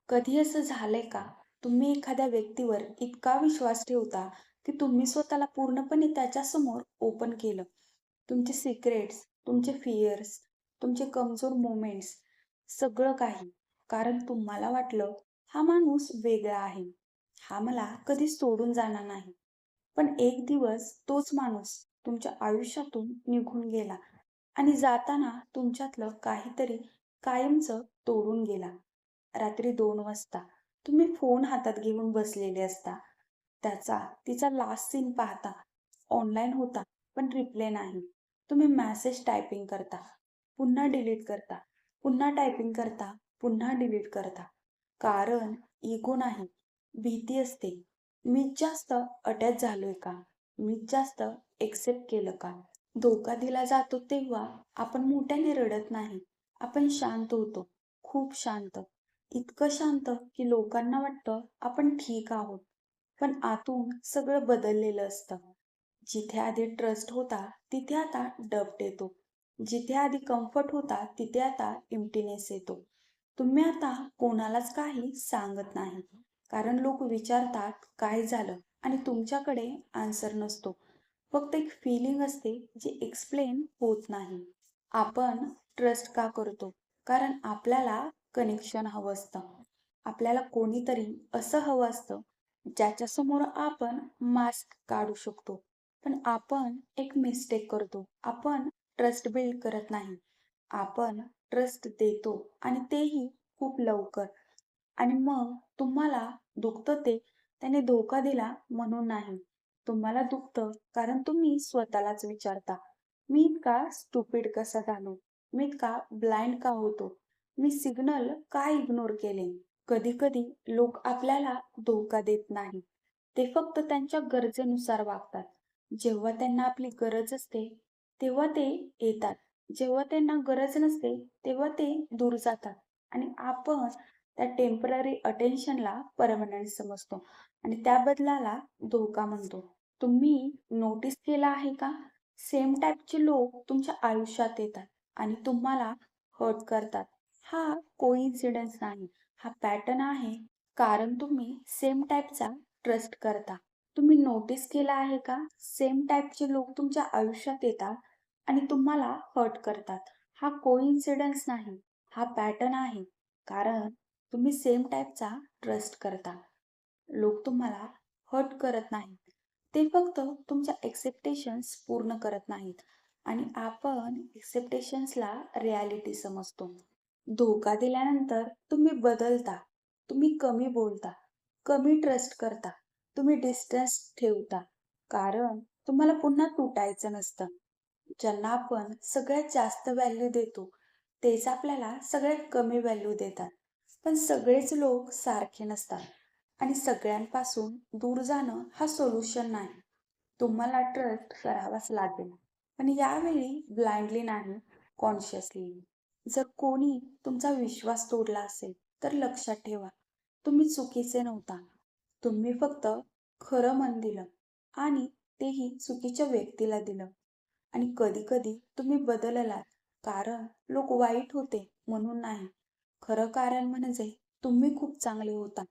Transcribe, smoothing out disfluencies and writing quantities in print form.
कधी असं झालंय का? तुम्ही एखाद्या व्यक्तीवर इतका विश्वास ठेवता, की तुम्ही स्वतःला पूर्णपणे त्याच्यासमोर ओपन केलं. तुमचे सिक्रेट्स, तुमचे फिअर्स, तुमचे कमजोर मोमेंट्स, सगळं काही. कारण तुम्हाला वाटलं, हा माणूस वेगळा आहे. हा मला कधी सोडून जाणार नाही. पण एक दिवस तोच माणूस तुमच्या आयुष्यातून निघून गेला आणि जाताना तुमच्यातलं काहीतरी कायमचं तोडून गेला. रात्री 2 वाजता तुम्ही फोन हातात घेऊन बसलेले असता. तिचा लास्ट सीन पाहता. ऑनलाईन होता, पण रिप्लाय नाही. तुम्ही मेसेज टायपिंग करता, पुन्हा डिलीट करता, पुन्हा टायपिंग करता, पुन्हा डिलीट करता. कारण इगो नाही, भीती असते. मीच जास्त अटॅच झालोय का? मीच जास्त एक्सेप्ट केलं का? धोका दिला जातो तेव्हा आपण मोठ्याने रडत नाही. आपण शांत होतो, खूप शांत. इतकं शांत की लोकांना वाटतं आपण ठीक आहोत. पण आतून सगळं बदललेलं असतं. जिथे आधी ट्रस्ट होता, तिथे आता डब्ट येतो. जिथे आधी कम्फर्ट होता, तिथे आता एम्प्टीनेस येतो. तुम्ही आता कोणालाच काही सांगत नाही. कारण लोक विचारतात काय झालं आणि तुमच्याकडे आन्सर नसतो. फक्त एक फीलिंग असते जी एक्सप्लेन होत नाही. आपण ट्रस्ट का करतो? कारण आपल्याला कनेक्शन हवं असतं. आपल्याला कोणीतरी असं हवं असतं ज्याच्यासमोर आपण मास्क काढू शकतो. पण आपण एक मिस्टेक करतो. आपण ट्रस्ट बिल्ड करत नाही. आपण ट्रस्ट देतो आणि तेही खूप लवकर. आणि मग तुम्हाला दुखतं ते त्याने धोका दिला म्हणून नाही. तुम्हाला दुखतं कारण तुम्ही स्वतःलाच विचारता, मी इतका स्टुपिड कसा झालो? मी इतका ब्लाइंड का होतो? मी सिग्नल का इग्नोर केले? कधी-कधी लोक आपल्याला धोका देत नाही. ते फक्त त्यांच्या गरजेनुसार वागतात. जेव्हा त्यांना आपली गरज असते, तेव्हा ते येतात. जेव्हा त्यांना गरज नसते, तेव्हा ते दूर जातात. आणि आपण त्या टेम्पररी अटेन्शनला परमनंट समजतो आणि त्या बदलाला धोका म्हणतो. तुम्ही नोटीस केलं आहे का? सेम टाइपचे लोक तुमच्या आयुष्यात येतात आणि तुम्हाला हर्ट करतात. हा कोइन्सिडन्स नाही. हा पॅटर्न आहे. कारण तुम्ही सेम टाइपचा ट्रस्ट करता. तुम्ही नोटीस केलं आहे का? सेम टाइपचे लोक तुमच्या आयुष्यात येतात आणि तुम्हाला हर्ट करतात. हा कोइन्सिडन्स नाही. हा पॅटर्न आहे. कारण तुम्ही सेम टाइपचा ट्रस्ट करता. लोक तुम्हाला हर्ट करत नाहीत. ते फक्त तुमच्या एक्सेप्टेशन्स पूर्ण करत नाहीत आणि आपण एक्सेप्टेशन्सला रिॲलिटी समजतो. धोका दिल्यानंतर तुम्ही बदलता. तुम्ही कमी बोलता, कमी ट्रस्ट करता, तुम्ही डिस्टन्स ठेवता. कारण तुम्हाला पुन्हा तुटायचं नसतं. ज्यांना आपण सगळ्यात जास्त व्हॅल्यू देतो, तेच आपल्याला सगळ्यात कमी व्हॅल्यू देतात. पण सगळेच लोक सारखे नसतात आणि सगळ्यांपासून दूर जाणं हा सोल्युशन नाही. तुम्हाला ट्रस्ट करावाच लागेल. पण यावेळी ब्लाइंडली नाही, कॉन्शियसली. जर कोणी तुमचा विश्वास तोडला असेल, तर लक्षात ठेवा, तुम्ही चुकीचे नव्हता. तुम्ही फक्त खरं मन दिलं आणि तेही चुकीच्या व्यक्तीला दिलं. आणि कधी-कधी तुम्ही बदललात कारण लोक वाईट होते म्हणून नाही. खरं कारण म्हणजे तुम्ही खूप चांगले होता.